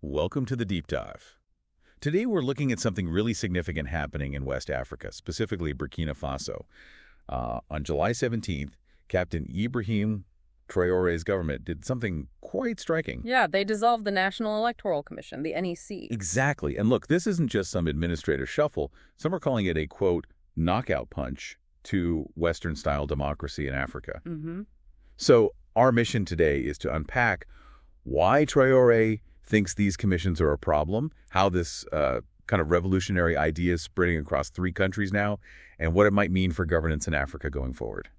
Welcome to the Deep Dive. Today we're looking at something really significant happening in West Africa, specifically Burkina Faso. On July 17th, Captain Ibrahim Traore's government did something quite striking. Yeah, they dissolved the National Electoral Commission, the NEC. Exactly. And look, this isn't just some administrative shuffle. Some are calling it a, quote, knockout punch to Western-style democracy in Africa. So our mission today is to unpack why Traore thinks these commissions are a problem, how this kind of revolutionary idea is spreading across 3 countries now, and what it might mean for governance in Africa going forward.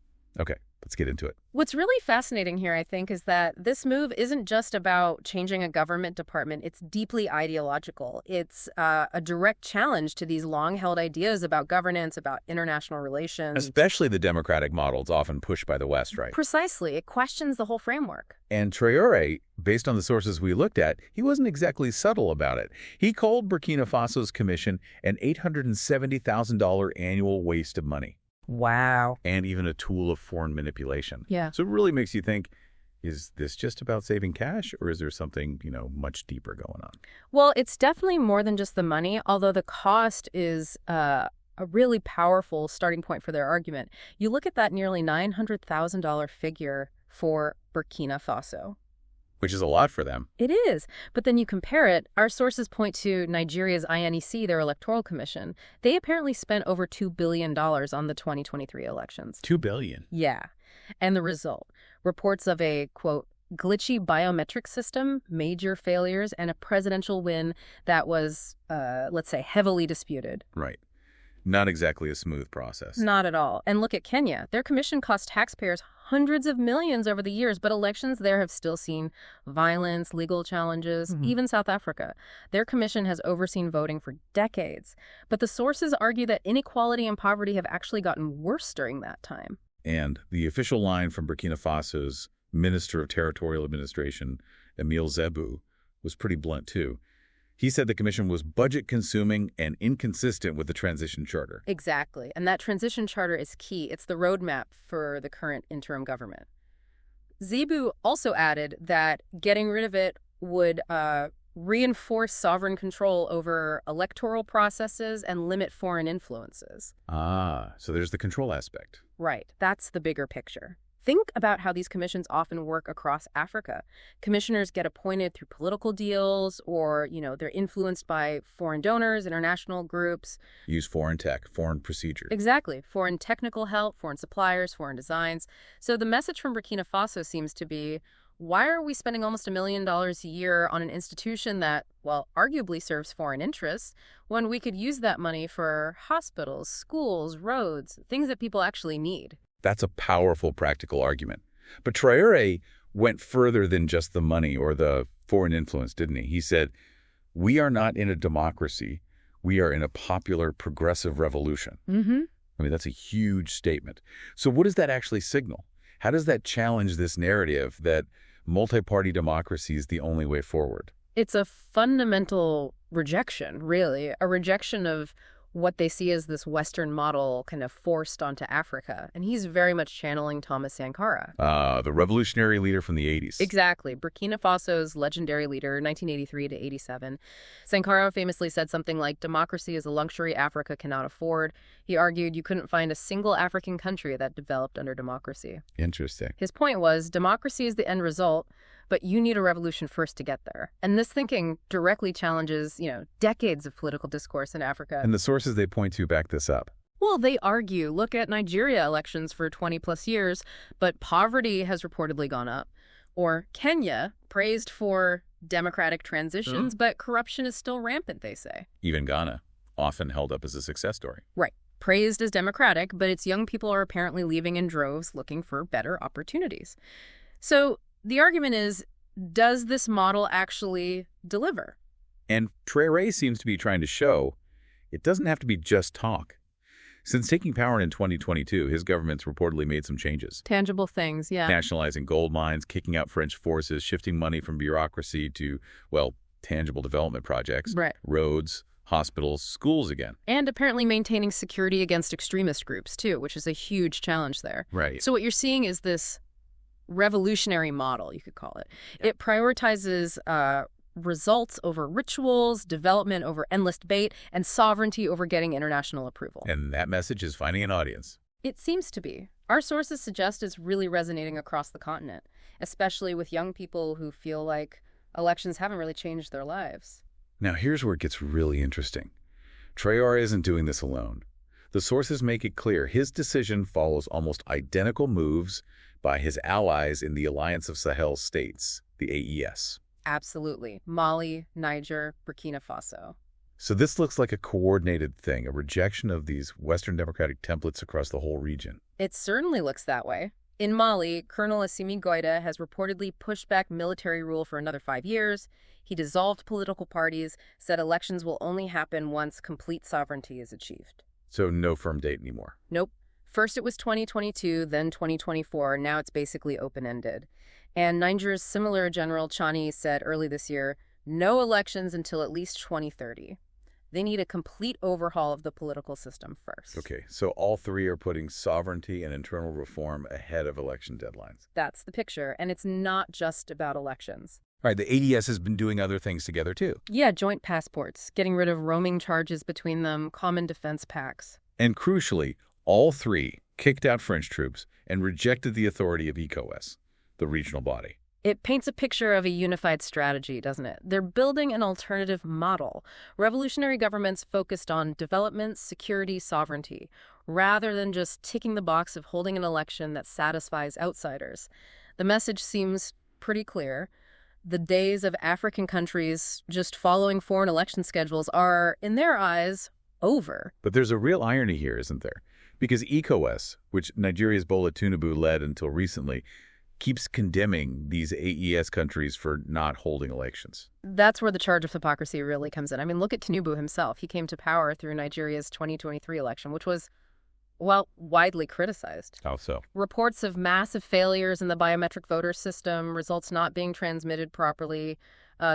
Okay, let's get into it. What's really fascinating here, I think, is that this move isn't just about changing a government department. It's deeply ideological. It's a direct challenge to these long-held ideas about governance, about international relations. Especially the democratic models often pushed by the West, right? Precisely. It questions the whole framework. And Traore, based on the sources we looked at, he wasn't exactly subtle about it. He called Burkina Faso's commission an $870,000 annual waste of money. Wow. And even a tool of foreign manipulation. Yeah. So it really makes you think, is this just about saving cash, or is there something, much deeper going on? Well, it's definitely more than just the money, although the cost is a really powerful starting point for their argument. You look at that nearly $900,000 figure for Burkina Faso. Which is a lot for them. It is. But then you compare it, our sources point to Nigeria's INEC, their electoral commission. They apparently spent over $2 billion on the 2023 elections. $2 billion? Yeah. And the result, reports of a, quote, glitchy biometric system, major failures, and a presidential win that was, let's say, heavily disputed. Right. Not exactly a smooth process. Not at all. And look at Kenya. Their commission cost taxpayers hundreds of millions over the years, but elections there have still seen violence, legal challenges, even South Africa. Their commission has overseen voting for decades. But the sources argue that inequality and poverty have actually gotten worse during that time. And the official line from Burkina Faso's Minister of Territorial Administration, Emile Zebu, was pretty blunt too. He said the commission was budget-consuming and inconsistent with the transition charter. Exactly. And that transition charter is key. It's the roadmap for the current interim government. Zebu also added that getting rid of it would reinforce sovereign control over electoral processes and limit foreign influences. Ah, so there's the control aspect. Right. That's the bigger picture. Think about how these commissions often work across Africa. Commissioners get appointed through political deals or, they're influenced by foreign donors, international groups. Use foreign tech, foreign procedure. Exactly. Foreign technical help, foreign suppliers, foreign designs. So the message from Burkina Faso seems to be, why are we spending almost $1 million a year on an institution that, well, arguably serves foreign interests when we could use that money for hospitals, schools, roads, things that people actually need? That's a powerful practical argument. But Traore went further than just the money or the foreign influence, didn't he? He said, we are not in a democracy. We are in a popular progressive revolution. I mean, that's a huge statement. So what does that actually signal? How does that challenge this narrative that multi-party democracy is the only way forward? It's a fundamental rejection, really, a rejection of what they see as this Western model kind of forced onto Africa. And he's very much channeling Thomas Sankara. The revolutionary leader from the 80s. Exactly. Burkina Faso's legendary leader, 1983 to 87. Sankara famously said something like, democracy is a luxury Africa cannot afford. He argued you couldn't find a single African country that developed under democracy. Interesting. His point was, democracy is the end result, but you need a revolution first to get there. And this thinking directly challenges, decades of political discourse in Africa. And the sources they point to back this up. Well, they argue, look at Nigeria elections for 20 plus years, but poverty has reportedly gone up. Or Kenya, praised for democratic transitions, but corruption is still rampant, they say. Even Ghana, often held up as a success story. Right. Praised as democratic, but its young people are apparently leaving in droves looking for better opportunities. So the argument is, does this model actually deliver? And Traore seems to be trying to show it doesn't have to be just talk. Since taking power in 2022, his government's reportedly made some changes. Tangible things, yeah. Nationalizing gold mines, kicking out French forces, shifting money from bureaucracy to, tangible development projects. Right. Roads, hospitals, schools again. And apparently maintaining security against extremist groups, too, which is a huge challenge there. Right. So what you're seeing is this revolutionary model, you could call it. It prioritizes results over rituals, development over endless debate, and sovereignty over getting international approval. And that message is finding an audience. It seems to be. Our sources suggest it's really resonating across the continent, especially with young people who feel like elections haven't really changed their lives. Now here's where it gets really interesting. Traore isn't doing this alone. The sources make it clear his decision follows almost identical moves by his allies in the Alliance of Sahel States, the AES. Absolutely. Mali, Niger, Burkina Faso. So this looks like a coordinated thing, a rejection of these Western democratic templates across the whole region. It certainly looks that way. In Mali, Colonel Assimi Goïta has reportedly pushed back military rule for another 5 years. He dissolved political parties, said elections will only happen once complete sovereignty is achieved. So no firm date anymore. Nope. First it was 2022, then 2024. Now it's basically open-ended. And Niger's similar General Chani said early this year, no elections until at least 2030. They need a complete overhaul of the political system first. Okay, so all three are putting sovereignty and internal reform ahead of election deadlines. That's the picture, and it's not just about elections. All right, the ADS has been doing other things together, too. Yeah, joint passports, getting rid of roaming charges between them, common defense pacts. And crucially, all three kicked out French troops and rejected the authority of ECOWAS, the regional body. It paints a picture of a unified strategy, doesn't it? They're building an alternative model. Revolutionary governments focused on development, security, sovereignty, rather than just ticking the box of holding an election that satisfies outsiders. The message seems pretty clear. The days of African countries just following foreign election schedules are, in their eyes, over. But there's a real irony here, isn't there? Because ECOWAS, which Nigeria's Bola Tinubu led until recently, keeps condemning these AES countries for not holding elections. That's where the charge of hypocrisy really comes in. I mean, look at Tinubu himself. He came to power through Nigeria's 2023 election, which was, well, widely criticized. How so? Reports of massive failures in the biometric voter system, results not being transmitted properly,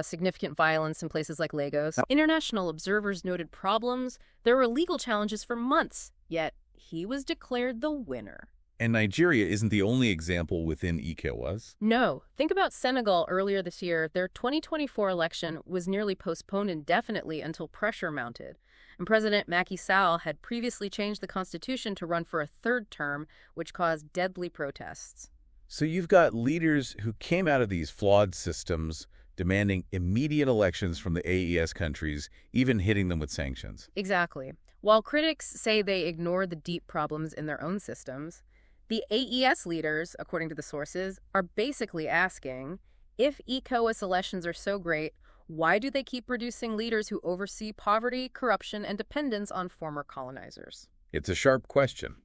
significant violence in places like Lagos. International observers noted problems. There were legal challenges for months, yet he was declared the winner. And Nigeria isn't the only example within ECOWAS. No. Think about Senegal earlier this year. Their 2024 election was nearly postponed indefinitely until pressure mounted. And President Macky Sall had previously changed the constitution to run for a third term, which caused deadly protests. So you've got leaders who came out of these flawed systems demanding immediate elections from the AES countries, even hitting them with sanctions. Exactly. While critics say they ignore the deep problems in their own systems, the AES leaders, according to the sources, are basically asking, if ECOWAS elections are so great, why do they keep producing leaders who oversee poverty, corruption, and dependence on former colonizers? It's a sharp question.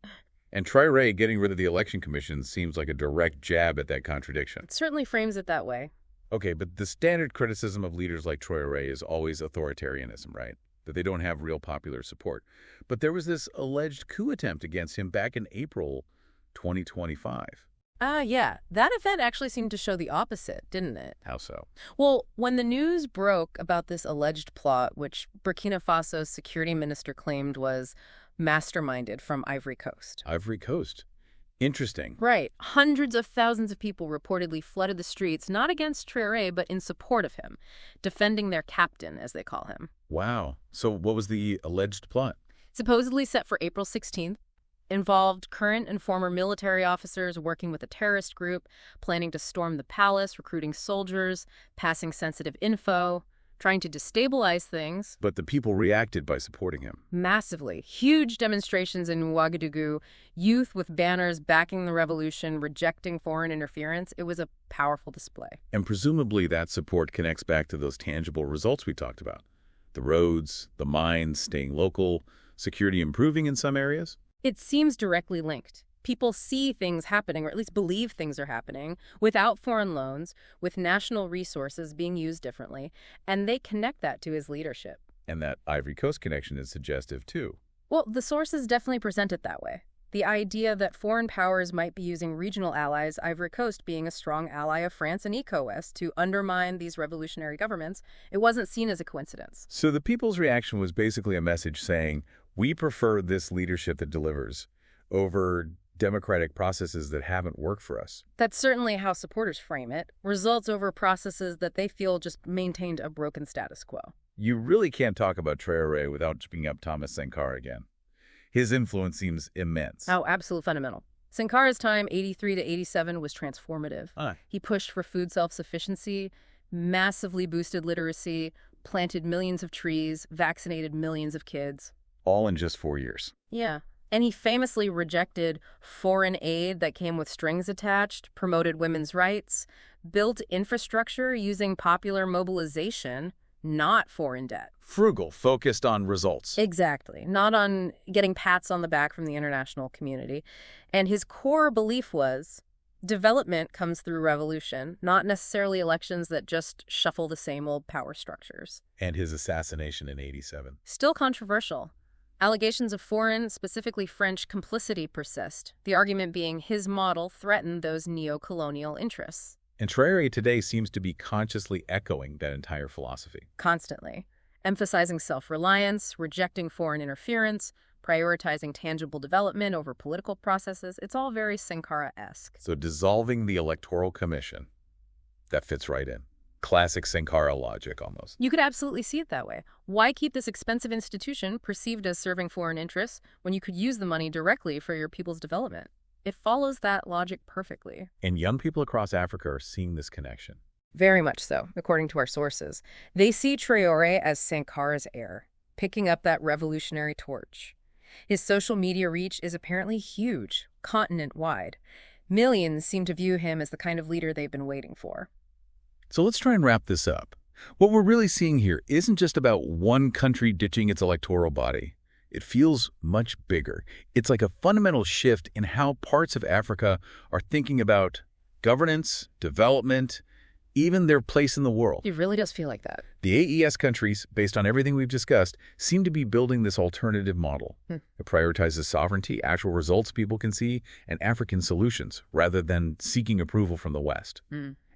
And Traore getting rid of the election commission seems like a direct jab at that contradiction. It certainly frames it that way. Okay, but the standard criticism of leaders like Traore is always authoritarianism, right? That they don't have real popular support. But there was this alleged coup attempt against him back in April 2025. Yeah. That event actually seemed to show the opposite, didn't it? How so? Well, when the news broke about this alleged plot, which Burkina Faso's security minister claimed was masterminded from Ivory Coast. Ivory Coast. Interesting. Right. Hundreds of thousands of people reportedly flooded the streets, not against Traoré, but in support of him, defending their captain, as they call him. Wow. So what was the alleged plot? Supposedly set for April 16th, involved current and former military officers working with a terrorist group, planning to storm the palace, recruiting soldiers, passing sensitive info, trying to destabilize things. But the people reacted by supporting him. Massively. Huge demonstrations in Ouagadougou, youth with banners backing the revolution, rejecting foreign interference. It was a powerful display. And presumably that support connects back to those tangible results we talked about. The roads, the mines staying local, security improving in some areas. It seems directly linked. People see things happening, or at least believe things are happening, without foreign loans, with national resources being used differently, and they connect that to his leadership. And that Ivory Coast connection is suggestive, too. Well, the sources definitely present it that way. The idea that foreign powers might be using regional allies, Ivory Coast being a strong ally of France and ECOWAS, to undermine these revolutionary governments, it wasn't seen as a coincidence. So the people's reaction was basically a message saying, we prefer this leadership that delivers over democratic processes that haven't worked for us. That's certainly how supporters frame it. Results over processes that they feel just maintained a broken status quo. You really can't talk about Traoré without bringing up Thomas Sankara again. His influence seems immense. Oh, absolute fundamental. Sankara's time, 83 to 87, was transformative. He pushed for food self-sufficiency, massively boosted literacy, planted millions of trees, vaccinated millions of kids. All in just 4 years. Yeah. And he famously rejected foreign aid that came with strings attached, promoted women's rights, built infrastructure using popular mobilization, not foreign debt. Frugal, focused on results. Exactly. Not on getting pats on the back from the international community. And his core belief was development comes through revolution, not necessarily elections that just shuffle the same old power structures. And his assassination in 87. Still controversial. Allegations of foreign, specifically French, complicity persist, the argument being his model threatened those neo-colonial interests. And Traoré today seems to be consciously echoing that entire philosophy. Constantly. Emphasizing self-reliance, rejecting foreign interference, prioritizing tangible development over political processes. It's all very Sankara-esque. So dissolving the Electoral Commission, that fits right in. Classic Sankara logic, almost. You could absolutely see it that way. Why keep this expensive institution perceived as serving foreign interests when you could use the money directly for your people's development? It follows that logic perfectly. And young people across Africa are seeing this connection. Very much so, according to our sources. They see Traoré as Sankara's heir, picking up that revolutionary torch. His social media reach is apparently huge, continent-wide. Millions seem to view him as the kind of leader they've been waiting for. So let's try and wrap this up. What we're really seeing here isn't just about one country ditching its electoral body. It feels much bigger. It's like a fundamental shift in how parts of Africa are thinking about governance, development, even their place in the world. It really does feel like that. The AES countries, based on everything we've discussed, seem to be building this alternative model. It prioritizes sovereignty, actual results people can see, and African solutions, rather than seeking approval from the West.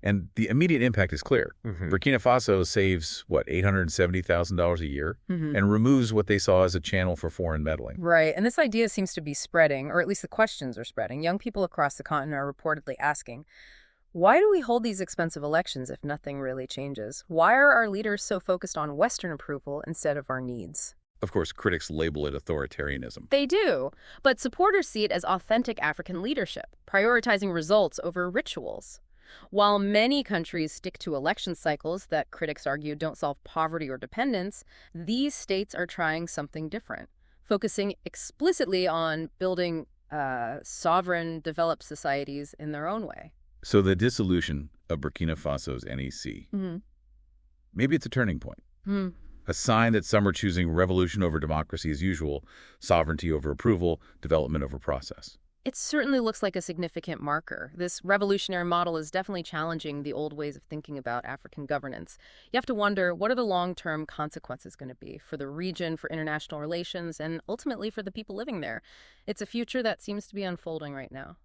And the immediate impact is clear. Burkina Faso saves, $870,000 a year and removes what they saw as a channel for foreign meddling. Right, and this idea seems to be spreading, or at least the questions are spreading. Young people across the continent are reportedly asking, why do we hold these expensive elections if nothing really changes? Why are our leaders so focused on Western approval instead of our needs? Of course, critics label it authoritarianism. They do, but supporters see it as authentic African leadership, prioritizing results over rituals. While many countries stick to election cycles that critics argue don't solve poverty or dependence, these states are trying something different, focusing explicitly on building sovereign, developed societies in their own way. So the dissolution of Burkina Faso's NEC, maybe it's a turning point. A sign that some are choosing revolution over democracy as usual, sovereignty over approval, development over process. It certainly looks like a significant marker. This revolutionary model is definitely challenging the old ways of thinking about African governance. You have to wonder, what are the long-term consequences going to be for the region, for international relations, and ultimately for the people living there? It's a future that seems to be unfolding right now.